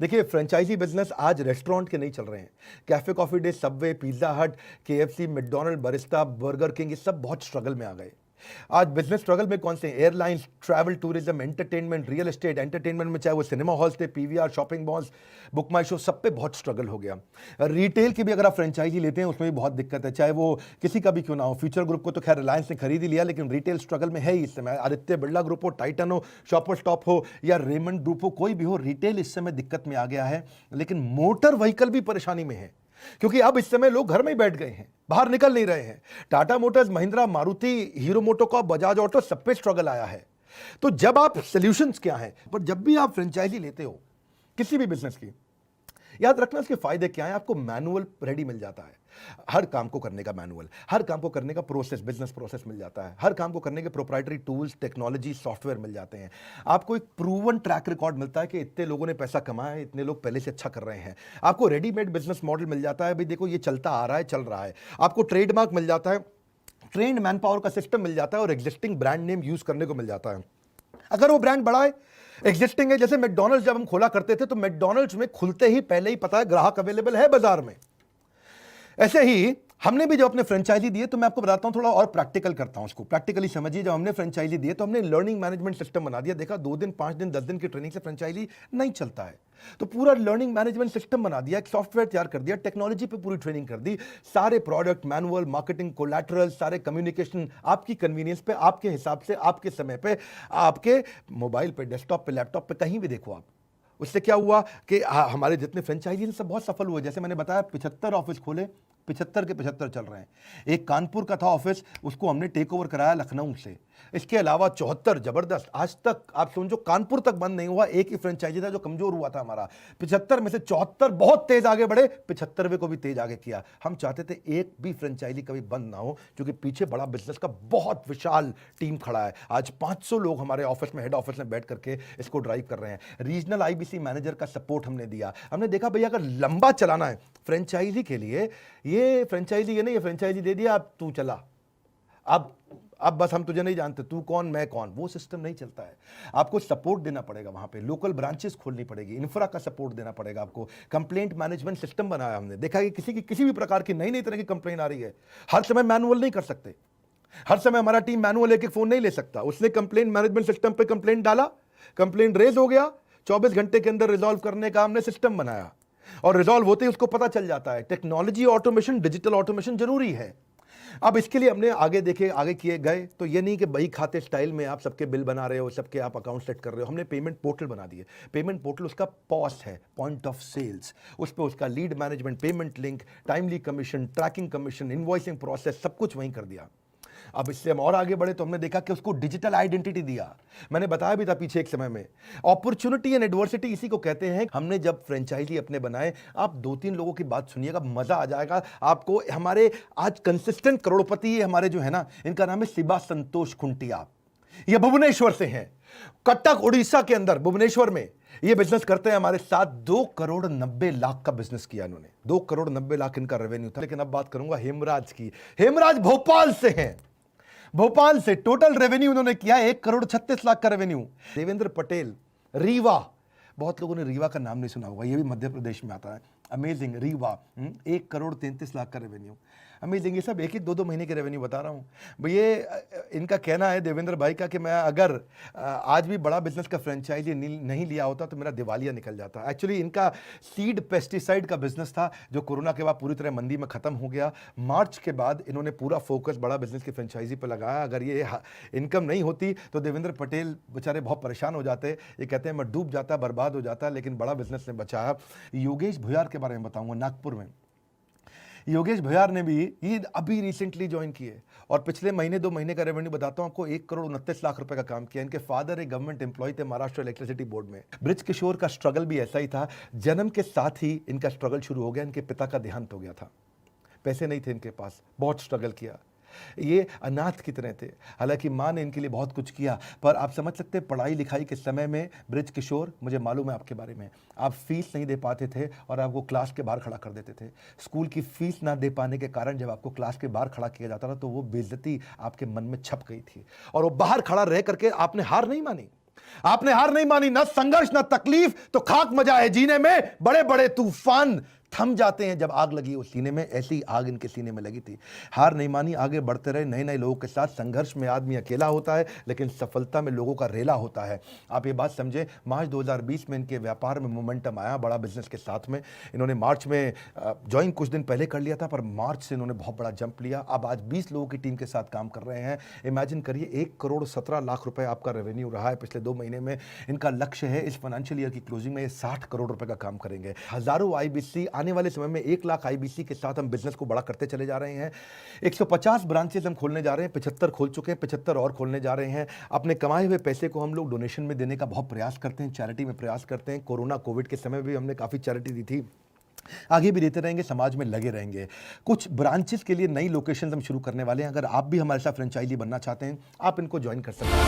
देखिए, franchise business आज restaurant के नहीं चल रहे हैं। Cafe coffee day, subway, pizza hut, KFC, McDonald, barista, burger king, ये सब बहुत स्ट्रगल में आ गए। आज बिजनेस स्ट्रगल में कौन से? Airlines, travel tourism, entertainment, real estate. Entertainment में चाहे वो सिनेमा हॉल्स थे, पीवीआर, शॉपिंग मॉल्स, बुक माई शो, सब पे बहुत स्ट्रगल हो गया। रिटेल की भी अगर आप फ्रेंचाइजी लेते हैं उसमें भी बहुत दिक्कत है, चाहे वो किसी का भी क्यों ना हो। फ्यूचर ग्रुप को तो खैर रिलायंस ने खरीद ही लिया, लेकिन रिटेल स्ट्रगल में है ही इस समय। आदित्य बिरला ग्रुप हो, टाइटन हो, शॉपर स्टॉप हो या रेमंड ग्रुप हो, कोई भी हो, रिटेल इस समय दिक्कत में आ गया है। लेकिन मोटर व्हीकल भी परेशानी में है, क्योंकि अब इस समय लोग घर में ही बैठ गए हैं, बाहर निकल नहीं रहे हैं। Tata Motors, Mahindra, Maruti, hero MotoCorp, Bajaj auto, सब पे स्ट्रगल आया है। तो जब आप सॉल्यूशंस क्या हैं, पर जब भी आप फ्रेंचाइजी लेते हो किसी भी बिजनेस की, याद रखना इसके फायदे क्या हैं। आपको मैनुअल रेडी मिल जाता है, हर काम को करने का मैनुअल, हर काम को करने का प्रोसेस, बिजनेस प्रोसेस मिल जाता है, हर काम को करने के प्रोप्राइटरी टूल्स, टेक्नोलॉजी, सॉफ्टवेयर मिल जाते हैं। आपको एक प्रूवन ट्रैक रिकॉर्ड मिलता है कि इतने लोगों ने पैसा कमाया है, इतने लोग पहले से अच्छा कर रहे हैं। आपको रेडीमेड बिजनेस मॉडल मिल जाता है, भाई देखो ये चलता आ रहा है, चल रहा है। आपको ट्रेडमार्क मिल जाता है, ट्रेंड मैन पावर का सिस्टम मिल जाता है और एग्जिस्टिंग ब्रांड नेम यूज करने को मिल जाता है। अगर वो ब्रांड बड़ा है, एग्जिस्टिंग है, जैसे मैकडॉनल्ड्स जब हम खोला करते थे तो मैकडॉनल्ड्स में खुलते ही पहले ही पता है ग्राहक अवेलेबल है बाजार में। ऐसे ही हमने भी जब अपने फ्रेंचाइजी दिए, तो मैं आपको बताता हूं, थोड़ा और प्रैक्टिकल करता हूं उसको, प्रैक्टिकली समझिए। जब हमने फ्रेंचाइजी दिए तो हमने लर्निंग मैनेजमेंट सिस्टम बना दिया। देखा 2 दिन, 5 दिन, 10 दिन की ट्रेनिंग से फ्रेंचाइजी नहीं चलता है, तो पूरा लर्निंग मैनेजमेंट सिस्टम बना दिया, एक सॉफ्टवेयर तैयार कर दिया, टेक्नोलॉजी पे पूरी ट्रेनिंग कर दी। सारे प्रोडक्ट, मैनुअल, मार्केटिंग, कोलैटरल, सारे कम्युनिकेशन आपकी कन्वीनियंस पे, आपके हिसाब से, आपके समय पे, आपके मोबाइल पे, डेस्कटॉप पे, लैपटॉप पे, कहीं भी देखो आप। उससे क्या हुआ कि हमारे जितने फ्रेंचाइजी सब बहुत सफल हुए। जैसे मैंने बताया 75 ऑफिस खोले, 75 के 75 चल रहे हैं। एक कानपुर का था ऑफिस, उसको हमने टेक ओवर कराया लखनऊ से। इसके अलावा 74 जबरदस्त, आज तक आप समझो कानपुर तक बंद नहीं हुआ। एक ही फ्रेंचाइजी था जो कमजोर हुआ था हमारा। 75 में से 74 बहुत तेज आगे बढ़े, 75वें को भी तेज आगे किया। हम चाहते थे एक भी फ्रेंचाइजी कभी बंद ना हो, क्योंकि पीछे बड़ा बिजनेस का बहुत विशाल टीम खड़ा है। आज 500 लोग हमारे ऑफिस में, हेड ऑफिस में बैठ करके इसको ड्राइव कर रहे हैं। रीजनल आईबीसी मैनेजर का सपोर्ट हमने दिया। हमने देखा भैया अगर लंबा चलाना है फ्रेंचाइजी के लिए, ये फ्रेंचाइजी ये नहीं है फ्रेंचाइजी दे दिया अब तू चला, अब बस हम तुझे नहीं जानते, तू कौन मैं कौन, वो सिस्टम नहीं चलता है। आपको सपोर्ट देना पड़ेगा, वहां पे लोकल ब्रांचेस खोलनी पड़ेगी, इंफ्रा का सपोर्ट देना पड़ेगा आपको। कंप्लेंट मैनेजमेंट सिस्टम बनाया हमने। देखा कि किसी भी प्रकार की नई नई तरह की कंप्लेंट आ रही है, हर समय मैनुअल नहीं कर सकते, हर समय हमारा टीम मैनुअल एक फोन नहीं ले सकता। उसने कंप्लेंट मैनेजमेंट सिस्टम पे कंप्लेंट डाला, कंप्लेंट रेज हो गया, 24 घंटे के अंदर रिजॉल्व करने का हमने सिस्टम बनाया, और रिजॉल्व होते ही उसको पता चल जाता है। टेक्नोलॉजी ऑटोमेशन, डिजिटल ऑटोमेशन जरूरी है। अब इसके लिए हमने आगे किए गए, तो ये नहीं कि बही खाते स्टाइल में आप सबके बिल बना रहे हो, सबके आप अकाउंट सेट कर रहे हो। हमने पेमेंट पोर्टल बना दिए। पेमेंट पोर्टल उसका पॉस है, पॉइंट ऑफ सेल्स, उस पर उसका lead management, payment link, timely commission, tracking commission, invoicing process, सब कुछ वहीं कर दिया। अब इससे हम और आगे बढ़े तो हमने देखा कि उसको डिजिटल आइडेंटिटी दिया। मैंने बताया भी था पीछे एक समय में, अपॉर्चुनिटी एंड एडवर्सिटी इसी को कहते हैं। हमने जब फ्रेंचाइजी अपने बनाए, आप 2-3 लोगों की बात सुनिएगा, मजा आ जाएगा आपको। हमारे आज कंसिस्टेंट करोड़पति हमारे जो है ना, इनका नाम है शिबा संतोष खुंटिया। ये भुवनेश्वर से हैं, कटक उड़ीसा के अंदर भुवनेश्वर में ये बिजनेस करते हैं हमारे साथ। 2 करोड़ 90 लाख का बिजनेस किया इन्होंने, 2 करोड़ 90 लाख इनका रेवेन्यू था। लेकिन अब बात करूंगा हेमराज की। हेमराज भोपाल से हैं, भोपाल से टोटल रेवेन्यू उन्होंने किया 1 करोड़ 36 लाख का रेवेन्यू। देवेंद्र पटेल, रीवा, बहुत लोगों ने रीवा का नाम नहीं सुना होगा, ये भी मध्य प्रदेश में आता है। अमेजिंग, रीवा, 1 करोड़ 33 लाख का रेवेन्यू। अमेजिंग, ये सब 1-2 महीने के रेवेन्यू बता रहा हूँ। ये इनका कहना है देवेंद्र भाई का कि मैं अगर आज भी बड़ा बिजनेस का फ्रेंचाइजी नहीं लिया होता तो मेरा दिवालिया निकल जाता। एक्चुअली इनका सीड पेस्टिसाइड का बिजनेस था, जो कोरोना के बाद पूरी तरह मंदी में खत्म हो गया। मार्च के बाद इन्होंने पूरा फोकस बड़ा बिजनेस की फ्रेंचाइजी पर लगाया। अगर ये इनकम नहीं होती तो देवेंद्र पटेल बेचारे बहुत परेशान हो जाते। ये कहते हैं मैं डूब जाता, बर्बाद हो जाता, लेकिन बड़ा बिजनेस ने बचाया। योगेश भुयार के बारे में बताऊंगा, नागपुर में। योगेश भुयार ने भी ये अभी रिसेंटली ज्वाइन किए, और पिछले महीने 2 महीने का रेवेन्यू बताता हूं आपको, 1 करोड़ 29 लाख रुपए का काम किया। इनके फादर एक गवर्नमेंट एम्प्लॉय थे महाराष्ट्र इलेक्ट्रिसिटी बोर्ड में। ब्रिज किशोर का स्ट्रगल भी ऐसा ही था, जन्म के साथ ही इनका स्ट्रगल शुरू हो गया। इनके पिता का देहांत हो गया था, पैसे नहीं थे इनके पास, बहुत स्ट्रगल किया। ये अनाथ की तरह थे, हालांकि माँ ने इनके लिए बहुत कुछ किया। पर आप समझ सकते हैं पढ़ाई लिखाई के समय में ब्रिज किशोर, मुझे मालूम है आपके बारे में, आप फीस नहीं दे पाते थे और आपको क्लास के बाहर खड़ा कर देते थे। स्कूल की फीस ना दे पाने के कारण जब आपको क्लास के बाहर खड़ा किया जाता था तो वो बेइज्जती आपके मन में छप गई थी, और वो बाहर खड़ा रह करके आपने हार नहीं मानी। आपने हार नहीं मानी, ना संघर्ष ना तकलीफ, तो खाक मजा है जीने में। बड़े बड़े तूफान थम जाते हैं जब आग लगी हो सीने में, ऐसी आग इनके सीने में लगी थी। हार नहीं मानी, आगे बढ़ते रहे नए नए लोगों के साथ। संघर्ष में आदमी अकेला होता है, लेकिन सफलता में लोगों का रेला होता है। आप ये बात समझे, मार्च 2020 में इनके व्यापार में मोमेंटम आया बड़ा बिजनेस के साथ में। इन्होंने मार्च में ज्वाइन कुछ दिन पहले कर लिया था, पर मार्च से इन्होंने बहुत बड़ा जंप लिया। अब आज 20 लोगों की टीम के साथ काम कर रहे हैं। इमेजिन करिए 1,17,00,000 रुपए आपका रेवेन्यू रहा है पिछले 2 महीने में। इनका लक्ष्य है इस फाइनेंशियल ईयर की क्लोजिंग में ये 60 करोड़ रुपए का काम करेंगे। हजारों IBC, आने वाले समय में 1 लाख IBC के साथ हम बिजनेस को बड़ा करते चले जा रहे हैं। 150 ब्रांचेस हम खोलने जा रहे हैं, 75 खोल चुके हैं, 75 और खोलने जा रहे हैं। अपने कमाए हुए पैसे को हम लोग डोनेशन में देने का बहुत प्रयास करते हैं, चैरिटी में प्रयास करते हैं। कोरोना कोविड के समय भी हमने काफ़ी चैरिटी दी थी, आगे भी देते रहेंगे, समाज में लगे रहेंगे। कुछ ब्रांचेस के लिए नई लोकेशन हम शुरू करने वाले हैं। अगर आप भी हमारे साथ फ्रेंचाइजी बनना चाहते हैं, आप इनको ज्वाइन कर सकते हैं।